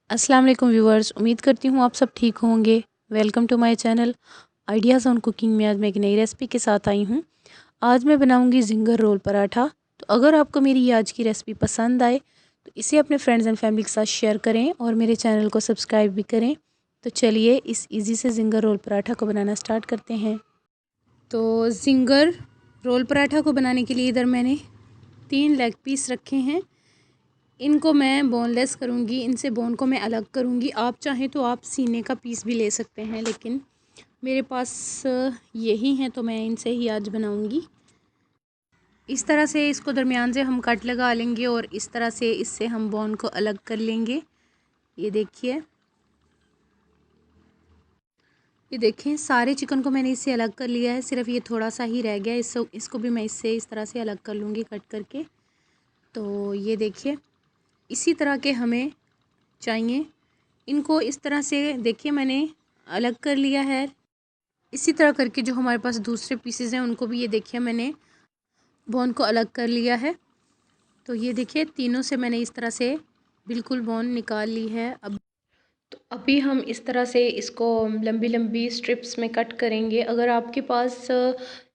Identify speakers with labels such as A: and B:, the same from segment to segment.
A: अस्सलाम वालेकुम व्यूवर्स, उम्मीद करती हूँ आप सब ठीक होंगे। Welcome to my channel ideas on cooking में। आज मैं एक नई रेसिपी के साथ आई हूँ। आज मैं बनाऊँगी जिंगर रोल पराठा। तो अगर आपको मेरी आज की रेसिपी पसंद आए तो इसे अपने फ्रेंड्स एंड फैमिली के साथ शेयर करें और मेरे चैनल को सब्सक्राइब भी करें। तो चलिए इस ईज़ी से जिंगर रोल पराठा को बनाना स्टार्ट करते हैं। तो जिंगर रोल पराठा को बनाने के लिए इधर मैंने 3 लेग पीस रखे हैं। इनको मैं बोनलेस करूँगी, इनसे बोन को मैं अलग करूँगी। आप चाहें तो आप सीने का पीस भी ले सकते हैं, लेकिन मेरे पास यही हैं तो मैं इनसे ही आज बनाऊँगी। इस तरह से इसको दरमियान से हम कट लगा लेंगे और इस तरह से इससे हम बोन को अलग कर लेंगे। ये देखिए, ये देखें सारे चिकन को मैंने इससे अलग कर लिया है, सिर्फ ये थोड़ा सा ही रह गया। इसको भी मैं इससे इस तरह से अलग कर लूँगी कट करके। तो ये देखिए, इसी तरह के हमें चाहिए। इनको इस तरह से देखिए मैंने अलग कर लिया है। इसी तरह करके जो हमारे पास दूसरे पीसेस हैं उनको भी ये देखिए मैंने बोन को अलग कर लिया है। तो ये देखिए तीनों से मैंने इस तरह से बिल्कुल बोन निकाल ली है। तो अभी हम इस तरह से इसको लंबी लंबी स्ट्रिप्स में कट करेंगे। अगर आपके पास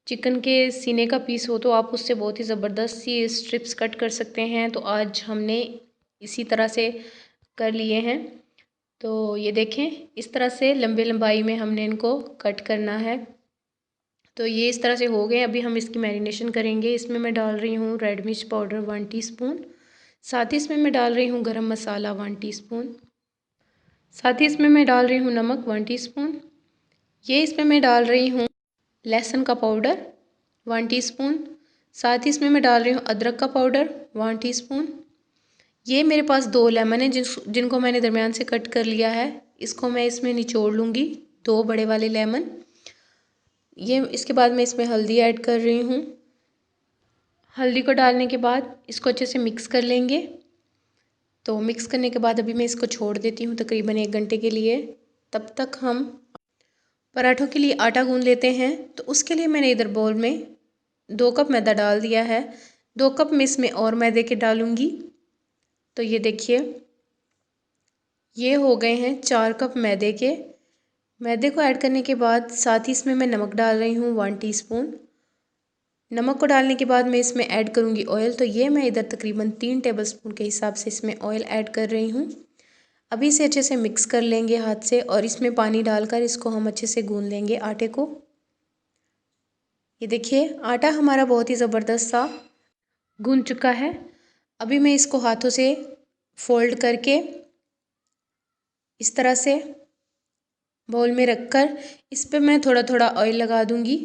A: चिकन के सीने का पीस हो तो आप उससे बहुत ही ज़बरदस्त सी स्ट्रिप्स कट कर सकते हैं। तो आज हमने इसी तरह से कर लिए हैं। तो ये देखें इस तरह से लंबे लंबाई में हमने इनको कट करना है। तो ये इस तरह से हो गए। अभी हम इसकी मैरिनेशन करेंगे। इसमें मैं डाल रही हूँ रेड मिर्च पाउडर 1 टीस्पून। साथ ही इसमें मैं डाल रही हूँ गरम मसाला 1 टीस्पून। साथ ही इसमें मैं डाल रही हूँ नमक 1 टीस्पून। ये इसमें मैं डाल रही हूँ लहसुन का पाउडर 1 टीस्पून। साथ ही इसमें मैं डाल रही हूँ अदरक का पाउडर 1 टीस्पून। ये मेरे पास 2 लेमन है जिनको मैंने दरमियान से कट कर लिया है। इसको मैं इसमें निचोड़ लूँगी, 2 बड़े वाले लेमन। ये इसके बाद मैं इसमें हल्दी ऐड कर रही हूँ। हल्दी को डालने के बाद इसको अच्छे से मिक्स कर लेंगे। तो मिक्स करने के बाद अभी मैं इसको छोड़ देती हूँ तकरीबन 1 घंटे के लिए। तब तक हम पराठों के लिए आटा गूँध लेते हैं। तो उसके लिए मैंने इधर बोल में 2 कप मैदा डाल दिया है। 2 कप में इसमें और मैदे के डालूँगी। तो ये देखिए ये हो गए हैं 4 कप मैदे के। मैदे को ऐड करने के बाद साथ ही इसमें मैं नमक डाल रही हूँ 1 टीस्पून। नमक को डालने के बाद मैं इसमें ऐड करूँगी ऑयल। तो ये मैं इधर तकरीबन 3 टेबलस्पून के हिसाब से इसमें ऑयल ऐड कर रही हूँ। अभी इसे अच्छे से मिक्स कर लेंगे हाथ से और इसमें पानी डालकर इसको हम अच्छे से गूँध लेंगे आटे को। ये देखिए आटा हमारा बहुत ही ज़बरदस्त सा गूँध चुका है। अभी मैं इसको हाथों से फोल्ड करके इस तरह से बाउल में रखकर इस पे मैं थोड़ा थोड़ा ऑयल लगा दूँगी।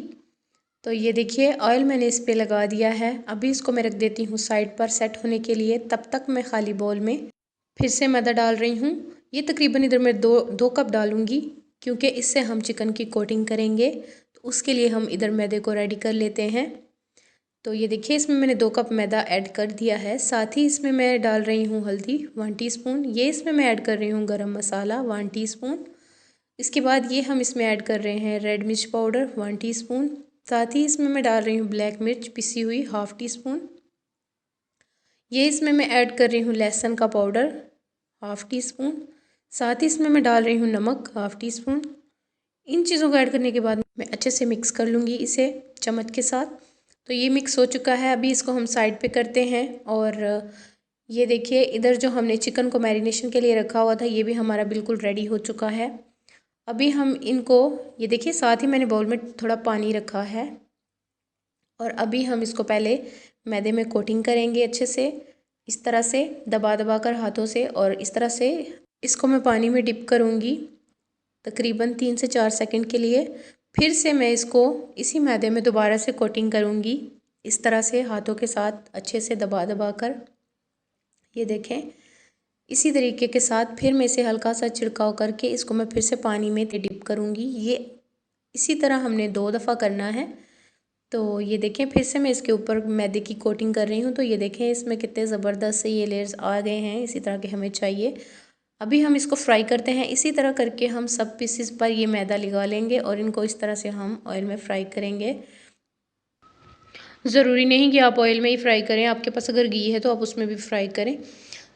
A: तो ये देखिए ऑयल मैंने इस पे लगा दिया है। अभी इसको मैं रख देती हूँ साइड पर सेट होने के लिए। तब तक मैं खाली बाउल में फिर से मैदा डाल रही हूँ। ये तकरीबन इधर मैं दो कप डालूँगी क्योंकि इससे हम चिकन की कोटिंग करेंगे। तो उसके लिए हम इधर मैदे को रेडी कर लेते हैं। तो ये देखिए इसमें मैंने 2 कप मैदा ऐड कर दिया है। साथ ही इसमें मैं डाल रही हूँ हल्दी 1 टीस्पून। ये इसमें मैं ऐड कर रही हूँ गरम मसाला 1 टीस्पून। इसके बाद ये हम इसमें ऐड कर रहे हैं रेड मिर्च पाउडर 1 टीस्पून। साथ ही इसमें मैं डाल रही हूँ ब्लैक मिर्च पिसी हुई 1/2 टीस्पून। ये इसमें मैं ऐड कर रही हूँ लहसुन का पाउडर 1/2 टीस्पून। साथ ही इसमें मैं डाल रही हूँ नमक 1/2 टीस्पून। इन चीज़ों को ऐड करने के बाद मैं अच्छे से मिक्स कर लूँगी इसे चम्मच के साथ। तो ये मिक्स हो चुका है। अभी इसको हम साइड पे करते हैं। और ये देखिए इधर जो हमने चिकन को मैरिनेशन के लिए रखा हुआ था ये भी हमारा बिल्कुल रेडी हो चुका है। अभी हम इनको ये देखिए साथ ही मैंने बाउल में थोड़ा पानी रखा है और अभी हम इसको पहले मैदे में कोटिंग करेंगे अच्छे से इस तरह से दबा दबा कर हाथों से। और इस तरह से इसको मैं पानी में डिप करूँगी तकरीबन 3 से 4 सेकंड के लिए। फिर से मैं इसको इसी मैदे में दोबारा से कोटिंग करूँगी इस तरह से हाथों के साथ अच्छे से दबा दबा कर। ये देखें इसी तरीके के साथ फिर मैं इसे हल्का सा छिड़काव करके इसको मैं फिर से पानी में डिप करूँगी। ये इसी तरह हमने 2 दफ़ा करना है। तो ये देखें फिर से मैं इसके ऊपर मैदे की कोटिंग कर रही हूँ। तो ये देखें इसमें कितने ज़बरदस्त से ये लेयर्स आ गए हैं। इसी तरह के हमें चाहिए। अभी हम इसको फ्राई करते हैं। इसी तरह करके हम सब पीसेस पर ये मैदा लगा लेंगे और इनको इस तरह से हम ऑयल में फ्राई करेंगे। ज़रूरी नहीं कि आप ऑयल में ही फ्राई करें, आपके पास अगर घी है तो आप उसमें भी फ्राई करें।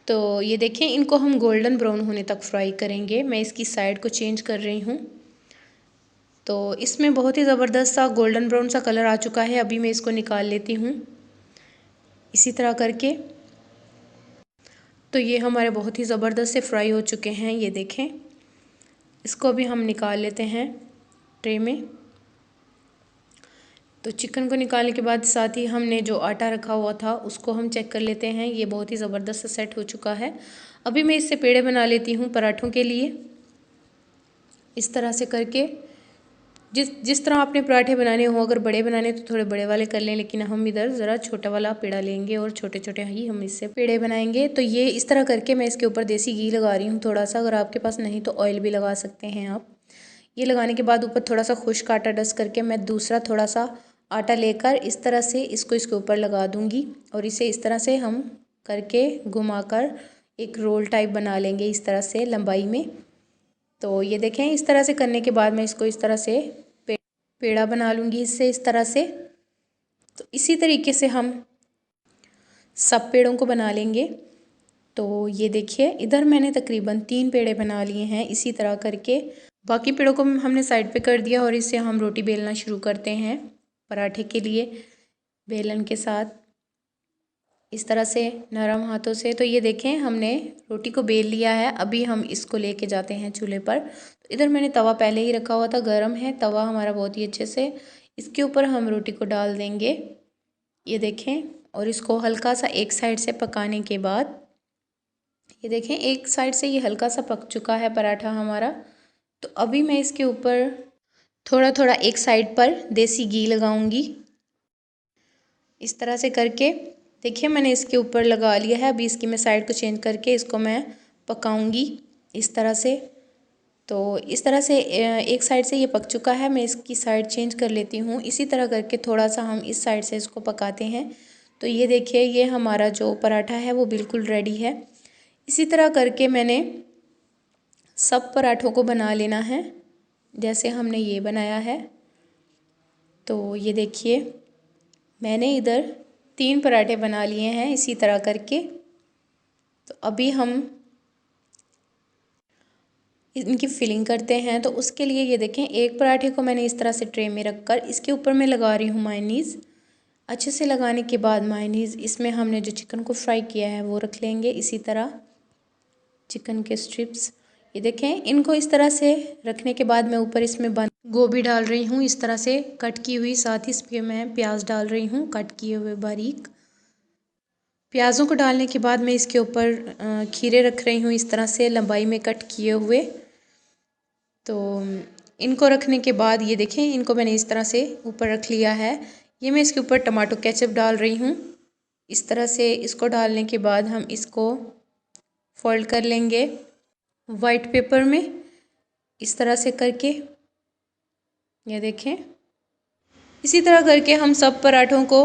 A: तो ये देखें, इनको हम गोल्डन ब्राउन होने तक फ्राई करेंगे। मैं इसकी साइड को चेंज कर रही हूँ। तो इसमें बहुत ही ज़बरदस्त सा गोल्डन ब्राउन सा कलर आ चुका है। अभी मैं इसको निकाल लेती हूँ इसी तरह करके। तो ये हमारे बहुत ही ज़बरदस्त से फ्राई हो चुके हैं। ये देखें, इसको अभी हम निकाल लेते हैं ट्रे में। तो चिकन को निकालने के बाद साथ ही हमने जो आटा रखा हुआ था उसको हम चेक कर लेते हैं। ये बहुत ही ज़बरदस्त सेट हो चुका है। अभी मैं इससे पेड़े बना लेती हूँ पराठों के लिए। इस तरह से करके जिस तरह आपने पराठे बनाने हो, अगर बड़े बनाने तो थोड़े बड़े वाले कर लें, लेकिन हम इधर ज़रा छोटा वाला पेड़ा लेंगे और छोटे छोटे ही हम इससे पेड़े बनाएंगे। तो ये इस तरह करके मैं इसके ऊपर देसी घी लगा रही हूँ थोड़ा सा। अगर आपके पास नहीं तो ऑयल भी लगा सकते हैं आप। ये लगाने के बाद ऊपर थोड़ा सा खुश्क आटा डस्ट करके मैं दूसरा थोड़ा सा आटा लेकर इस तरह से इसको इसके ऊपर लगा दूँगी और इसे इस तरह से हम करके घुमाकर एक रोल टाइप बना लेंगे इस तरह से लंबाई में। तो ये देखें, इस तरह से करने के बाद मैं इसको इस तरह से पेड़ा बना लूँगी इससे इस तरह से। तो इसी तरीके से हम सब पेड़ों को बना लेंगे। तो ये देखिए, इधर मैंने तकरीबन 3 पेड़े बना लिए हैं इसी तरह करके। बाकी पेड़ों को हमने साइड पे कर दिया और इससे हम रोटी बेलना शुरू करते हैं पराठे के लिए बेलन के साथ, इस तरह से नरम हाथों से। तो ये देखें, हमने रोटी को बेल लिया है। अभी हम इसको लेके जाते हैं चूल्हे पर। तो इधर मैंने तवा पहले ही रखा हुआ था, गरम है तवा हमारा बहुत ही अच्छे से। इसके ऊपर हम रोटी को डाल देंगे, ये देखें, और इसको हल्का सा एक साइड से पकाने के बाद, ये देखें एक साइड से ये हल्का सा पक चुका है पराठा हमारा। तो अभी मैं इसके ऊपर थोड़ा थोड़ा एक साइड पर देसी घी लगाऊंगी इस तरह से करके। देखिए, मैंने इसके ऊपर लगा लिया है। अभी इसकी मैं साइड को चेंज करके इसको मैं पकाऊंगी इस तरह से। तो इस तरह से एक साइड से ये पक चुका है, मैं इसकी साइड चेंज कर लेती हूँ। इसी तरह करके थोड़ा सा हम इस साइड से इसको पकाते हैं। तो ये देखिए, ये हमारा जो पराठा है वो बिल्कुल रेडी है। इसी तरह करके मैंने सब पराठों को बना लेना है जैसे हमने ये बनाया है। तो ये देखिए, मैंने इधर 3 पराठे बना लिए हैं इसी तरह करके। तो अभी हम इनकी फिलिंग करते हैं। तो उसके लिए ये देखें, एक पराठे को मैंने इस तरह से ट्रे में रखकर इसके ऊपर मैं लगा रही हूँ मायोनीज़। अच्छे से लगाने के बाद मायोनीज़ इसमें हमने जो चिकन को फ्राई किया है वो रख लेंगे इसी तरह, चिकन के स्ट्रिप्स। ये देखें, इनको इस तरह से रखने के बाद मैं ऊपर इसमें बंद गोभी डाल रही हूँ इस तरह से कट की हुई। साथ ही इस पर मैं प्याज डाल रही हूँ कट किए हुए बारीक। प्याज़ों को डालने के बाद मैं इसके ऊपर खीरे रख रही हूँ इस तरह से लंबाई में कट किए हुए। तो इनको रखने के बाद ये देखें, इनको मैंने इस तरह से ऊपर रख लिया है। ये मैं इसके ऊपर टमाटो केचप डाल रही हूँ इस तरह से। इसको डालने के बाद हम इसको फोल्ड कर लेंगे वाइट पेपर में इस तरह से करके। ये देखें, इसी तरह करके हम सब पराठों को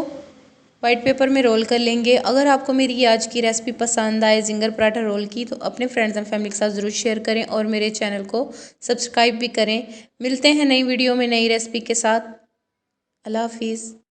A: वाइट पेपर में रोल कर लेंगे। अगर आपको मेरी आज की रेसिपी पसंद आए जिंगर पराठा रोल की, तो अपने फ्रेंड्स एंड फैमिली के साथ ज़रूर शेयर करें और मेरे चैनल को सब्सक्राइब भी करें। मिलते हैं नई वीडियो में नई रेसिपी के साथ। अल्लाह हाफिज़।